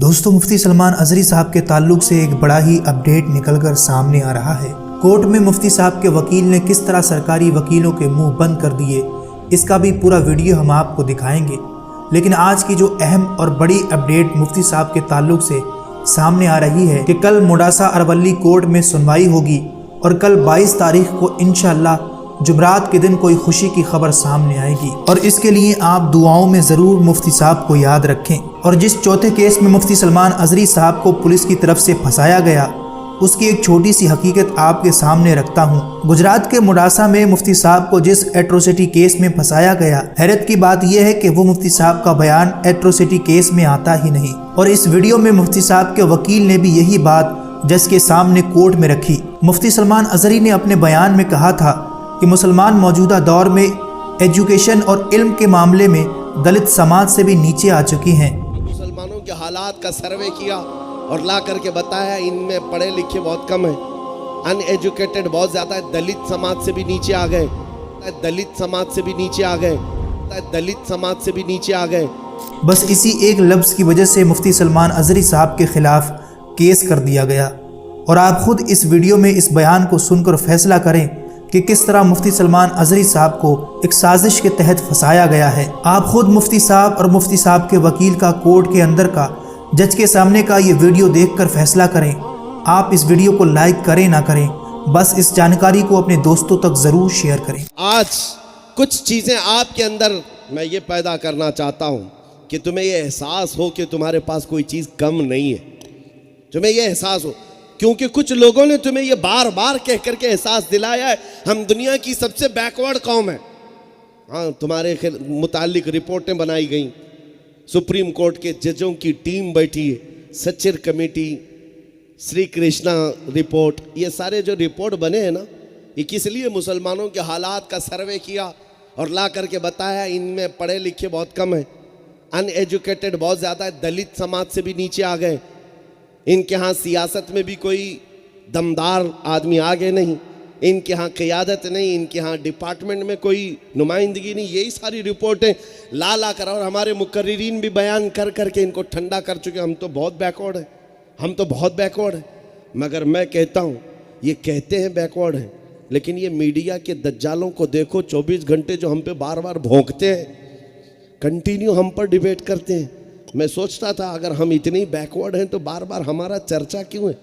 दोस्तों, मुफ्ती सलमान अजहरी साहब के ताल्लुक से एक बड़ा ही अपडेट निकलकर सामने आ रहा है। कोर्ट में मुफ्ती साहब के वकील ने किस तरह सरकारी वकीलों के मुंह बंद कर दिए, इसका भी पूरा वीडियो हम आपको दिखाएंगे। लेकिन आज की जो अहम और बड़ी अपडेट मुफ्ती साहब के ताल्लुक से सामने आ रही है कि कल मुडासा अरवली कोर्ट में सुनवाई होगी और कल 22 तारीख को इंशाअल्लाह जुमरात के दिन कोई खुशी की खबर सामने आएगी। और इसके लिए आप दुआओं में ज़रूर मुफ्ती साहब को याद रखें। और जिस चौथे केस में मुफ्ती सलमान अजहरी साहब को पुलिस की तरफ से फंसाया गया, उसकी एक छोटी सी हकीकत आपके सामने रखता हूँ। गुजरात के मुडासा में मुफ्ती साहब को जिस एट्रोसिटी केस में फंसाया गया, हैरत की बात यह है कि वो मुफ्ती साहब का बयान एट्रोसिटी केस में आता ही नहीं। और इस वीडियो में मुफ्ती साहब के वकील ने भी यही बात जज के सामने कोर्ट में रखी। मुफ्ती सलमान अजहरी ने अपने बयान में कहा था कि मुसलमान मौजूदा दौर में एजुकेशन और इल्म के मामले में दलित समाज से भी नीचे आ चुकी हैं। मुसलमानों के हालात का सर्वे किया और ला करके बताया इनमें पढ़े लिखे बहुत कम है, अनएजुकेटेड बहुत ज़्यादा है, दलित समाज से भी नीचे आ गए, दलित समाज से भी नीचे आ गए, दलित समाज से भी नीचे आ गए। बस इसी एक लफ्ज़ की वजह से मुफ्ती सलमान अजहरी साहब के खिलाफ केस कर दिया गया। और आप खुद इस वीडियो में इस बयान को सुनकर फैसला करें कि किस तरह मुफ्ती सलमान अजहरी साहब को एक साजिश के तहत फंसाया गया है। आप खुद मुफ्ती साहब और मुफ्ती साहब के वकील का कोर्ट के अंदर का जज के सामने का ये वीडियो देखकर फैसला करें। आप इस वीडियो को लाइक करें ना करें, बस इस जानकारी को अपने दोस्तों तक ज़रूर शेयर करें। आज कुछ चीज़ें आपके अंदर मैं ये पैदा करना चाहता हूँ कि तुम्हें ये एहसास हो कि तुम्हारे पास कोई चीज़ कम नहीं है, तुम्हें ये एहसास हो, क्योंकि कुछ लोगों ने तुम्हें ये बार बार कह करके एहसास दिलाया है हम दुनिया की सबसे बैकवर्ड कौम है। हाँ, तुम्हारे मुतालिक रिपोर्टें बनाई गई, सुप्रीम कोर्ट के जजों की टीम बैठी है, सचिर कमेटी, श्री कृष्णा रिपोर्ट, ये सारे जो रिपोर्ट बने हैं ना, ये किस लिए मुसलमानों के हालात का सर्वे किया और ला करके बताया इनमें पढ़े लिखे बहुत कम है, अनएजुकेटेड बहुत ज़्यादा है, दलित समाज से भी नीचे आ गए, इनके यहाँ सियासत में भी कोई दमदार आदमी आगे नहीं, इनके यहाँ क़ियादत नहीं, इनके यहाँ डिपार्टमेंट में कोई नुमाइंदगी नहीं, यही सारी रिपोर्टें ला कर और हमारे मुकर्रिरीन भी बयान कर करके इनको ठंडा कर चुके। हम तो बहुत बैकवर्ड हैं, हम तो बहुत बैकवर्ड हैं। मगर मैं कहता हूँ ये कहते हैं बैकवर्ड हैं, लेकिन ये मीडिया के दज्जालों को देखो, 24 घंटे जो हम पे बार बार भौंकते हैं, कंटिन्यू हम पर डिबेट करते हैं। मैं सोचता था अगर हम इतने ही बैकवर्ड हैं तो बार बार हमारा चर्चा क्यों है?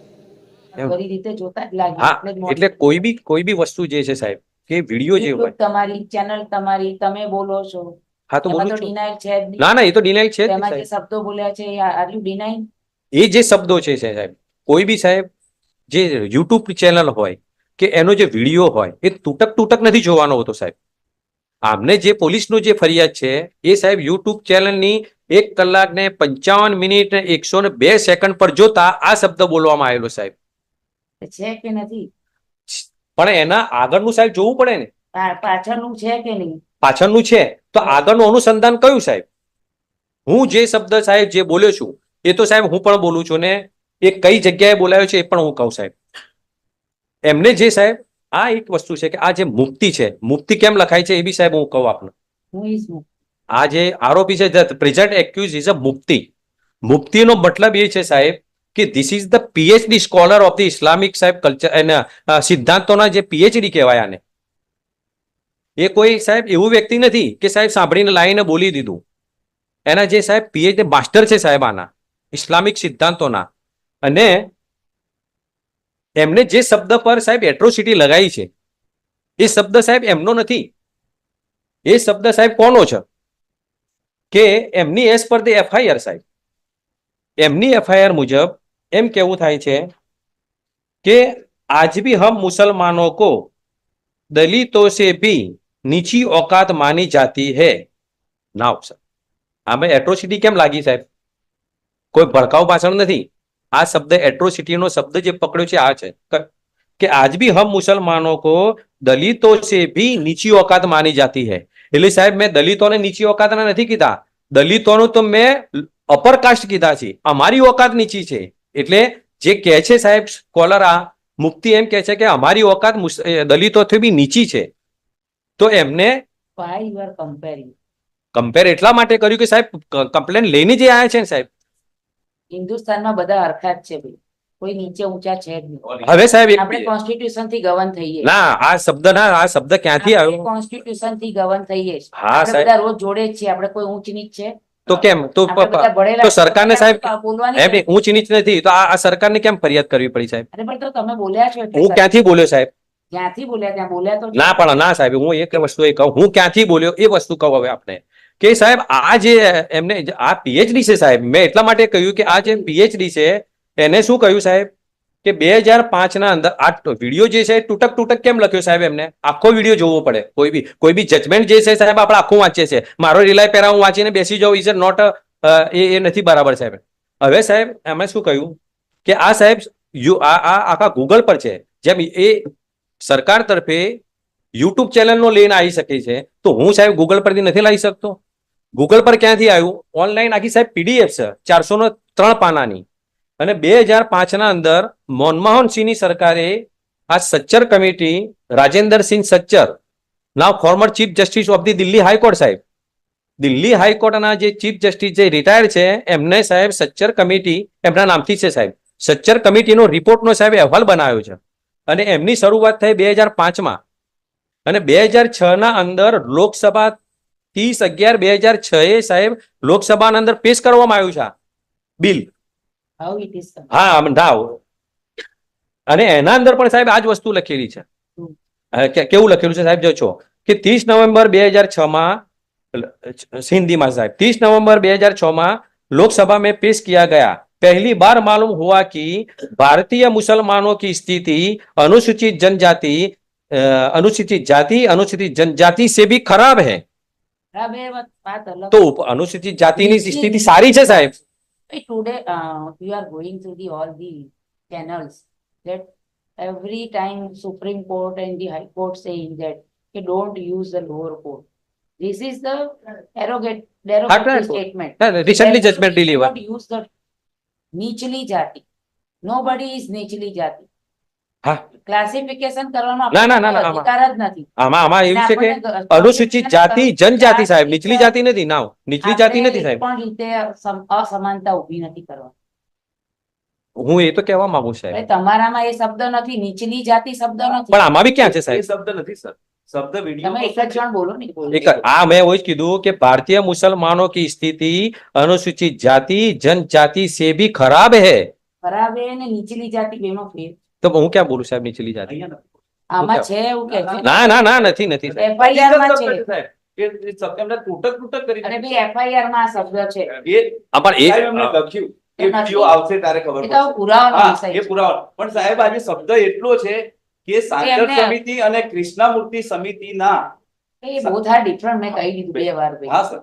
એટલે કોઈ બી વસ્તુ જે છે સાહેબ કે વિડિયો જે હોય તમારી ચેનલ તમારી તમે બોલો છો, હા તો બોલું તો છું ડિનાઇલ છે જ નહીં। ના ના એ તો ડિનાઇલ છે જ તેમાં નહીં જે સાહેબ। શબ્દો બોલ્યા છે આર યુ ડિનાઇંગ? એ જે શબ્દો છે સાહેબ, કોઈ બી સાહેબ જે યુટ્યુબ ચેનલ હોય કે એનો જે વિડિયો હોય એ તૂટક નથી જોવાનો હોતો સાહેબ। આમને જે પોલીસનો જે ફરિયાદ છે એ સાહેબ યુટ્યુબ ચેનલની 1 કલાક ને 55 મિનિટ ને 102 સેકન્ડ પર જોતા આ શબ્દ બોલવામાં આવેલો સાહેબ। છે કે નથી? પણ એના આગળનું સાહેબ જોવું પડે ને, પાછળનું છે કે નહીં? પાછળનું છે તો આગળનું અનુસંધાન કયું સાહેબ? હું જે શબ્દ સાહેબ જે બોલ્યો છું એ તો સાહેબ હું પણ બોલું છું ને એ કઈ જગ્યાએ બોલાયો છે એ પણ હું કહું સાહેબ। એમને જે સાહેબ આ એક વસ્તુ છે કે આ જે મુક્તિ છે, મુક્તિ કેમ લખાય છે એ બી સાહેબ હું કહું આપને। આ જે આરોપી છે પ્રેઝન્ટ એક્યુઝ ઇઝ અ મુક્તિ। મુક્તિનો મતલબ એ છે સાહેબ કે this is the PhD scholar of the Islamic સાહેબ કલ્ચર એના સિદ્ધાંતોના જે પીએચડી કહેવાય આને। એ કોઈ સાહેબ એવું વ્યક્તિ નથી કે સાહેબ સાંભળીને લાઈને બોલી દીધું। એના જે સાહેબ પીએચડી માસ્ટર છે સાહેબ આના ઇસ્લામિક સિદ્ધાંતોના। અને એમને જે શબ્દ પર સાહેબ એટ્રોસિટી લગાઈ છે એ શબ્દ સાહેબ એમનો નથી, એ શબ્દ સાહેબ કોનો છે કે એમની એસ પર ધ એફઆઈઆર સાહેબ, એમની એફઆઈઆર મુજબ એમ કેવું થાય છે કે आज भी हम मुसलमानों को दलितों से भी नीची औकात मानी जाती है। नाउ सर आमे एट्रोसिटी केम लागी साहेब? कोई भड़काऊ भाषण नहीं। आ शब्द एट्रोसिटी नो शब्द जे पकड़्यो छे आ छे कि आज भी हम मुसलमानों को दलितों से भी नीची औकात मानी जाती है। એટલે સાહેબ મેં દલિતોને નીચી औकात નથી કીધા, દલિતોનું તો મેં અપર કાસ્ટ કીધા છે, અમારી औकात નીચી છે। એટલે જે કહે છે સાહેબ સ્કોલર આ મુક્તિ એમ કહે છે કે અમારી औकात દલિતોથી બી નીચી છે, તો એમને કમ્પેર એટલા માટે કર્યું કે સાહેબ કમ્પ્લેન લઈને જે આવ્યા છે ને સાહેબ હિન્દુસ્તાનમાં બધા હરખા જ છે ભાઈ, કોઈ નીચે ઊંચા છે જ નહીં. હવે સાહેબ આપણે કોન્સ્ટિટ્યુશન થી ગવર્ન થઈએ. ના આ શબ્દ ક્યાંથી આવ્યો? કોન્સ્ટિટ્યુશન થી ગવર્ન થઈએ છીએ. હા, આપણે સાહેબ. બધા રોજ જોડે જ છીએ, આપણે કોઈ ઊંચ નીચ છે? તો કેમ તો આપણે બધા ભણેલા તો સરકારને સાહેબ બોલવાની એમ નહીં, ઊંચ નીચ નથી તો આ સરકારને કેમ ફરિયાદ કરવી પડી સાહેબ? અરે પણ તો તમે બોલ્યા છો એટલે હું ક્યાંથી બોલ્યો સાહેબ? જ્યાંથી બોલ્યા ત્યાં બોલ્યા તો ના પણ ના સાહેબ, હું એક વસ્તુ એ કહું, હું ક્યાંથી બોલ્યો એ વસ્તુ કહું હવે આપણે કે સાહેબ આ જે એમને આ પીએચડી છે સાહેબ, મેં એટલા માટે કહ્યું કે આ જે પીએચડી છે એને શું કહ્યું સાહેબ કે 2005 ના અંદર આ વિડીયો જે છે તૂટક કેમ લખ્યો સાહેબ? એમને આખો વિડીયો જોવો પડે. કોઈ બી જજમેન્ટ જે છે સાહેબ આપણે આખું વાંચીએ છીએ. મારો રિલાય પેરા હું વાંચીને બેસી જાઉં ઇઝ નોટ એ નથી બરાબર સાહેબ. હવે સાહેબ એમણે શું કહ્યું કે આ સાહેબ આ આખા ગૂગલ પર છે, જેમ એ સરકાર તરફે યુટ્યુબ ચેનલનો લઈને આવી શકે છે તો હું સાહેબ ગૂગલ પરથી નથી લાવી શકતો? ગૂગલ પર ક્યાંથી આવ્યું? ઓનલાઈન આખી સાહેબ પીડીએફ છે 403 પાનાની. અને 2005 ના અંદર મનમોહન સિંહની સરકારે આ Sachar committee, Rajendra Singh Sachar, now former chief justice of the Delhi high court સાહેબ, દિલ્હી હાઈકોર્ટના જે ચીફ જસ્ટિસ જે રિટાયર્ડ છે એમને સાહેબ સચ્ચર કમિટી એમના નામથી છે સાહેબ, સચ્ચર કમિટીનો રિપોર્ટનો સાહેબ અહેવાલ બનાવ્યો છે. અને એમની શરૂઆત થઈ 2005 અને 2006 ના અંદર લોકસભા 30/11/2006 એ સાહેબ લોકસભાના અંદર પેશ કરવામાં આવ્યું છે આ બિલ. how it is. હા નાવ અને એના અંદર પણ સાહેબ આ જ વસ્તુ લખેલી છે. કેવું લખેલું છે સાહેબ? જો છો કે 30 નવેમ્બર 2006 हिंदी साहब 30 नवंबर 2006 लोकसभा में पेश किया गया. पहली बार मालूम हुआ कि भारतीय मुसलमानों की स्थिति अनुसूचित जनजाति अनुसूचित जनजाति से भी खराब है. खराब है बात अलग. तो अनुसूचित जाति ની સ્થિતિ સારી છે સાહેબ. Today we are going through all the channels that every time Supreme Court and the High Court saying that you don't use the lower court. This is the derogatory statement. Recently judgment delivered. Don't use the નીચલી જાતિ. Nobody is નીચલી જાતિ. હા, classification કરવાનો ના, ના, ના, અધિકાર જ નથી. આમાં એવું છે કે અનુસૂચિત જાતિ જનજાતિ સાહેબ, નીચલી જાતિ નથી. નાવ નીચલી જાતિ નથી સાહેબ. પણ રીતે અસમાનતા ઊભી નથી કરવાની. હું એ તો કહેવા માંગુ સાહેબ. હવે તમારામાં એ શબ્દ નથી, નીચલી જાતિ શબ્દ નથી. પણ આમાં બી ક્યાં છે સાહેબ? શબ્દ નથી સર, શબ્દ વિડીયો તમે એક જ જણ બોલો ને. મેં એવું જ કીધું કે ભારતીય મુસલમાનો की स्थिति अनुसूचित जाति जनजाति से भी खराब है. ખરાબ એ ને નીચલી જાતિ બેમાં ફેર. તો હું ક્યાં બોલું સાહેબ નીચલી જાતિ? આમાં છે એવું કે છે. ના ના ના નથી નથી સાહેબ. FIR માં છે. એમને તૂટક કરી અને બી FIR માં આ શબ્દ છે. હા, પણ સાહેબ એમને લખ્યું એ વિડીયો આવશે ત્યારે ખબર એ તો પડશે. પુરાવાનો હા, વિષય એ છે. પુરાવા. પણ સાહેબ આજે શબ્દ એટલો છે કે સાંકર એમને- સમિતિ અને કૃષ્ણામૂર્તિ સમિતિના એ બહુ થાય ડિફરન્ટ મેં કહી દીધું 2 વાર ભાઈ. હા સર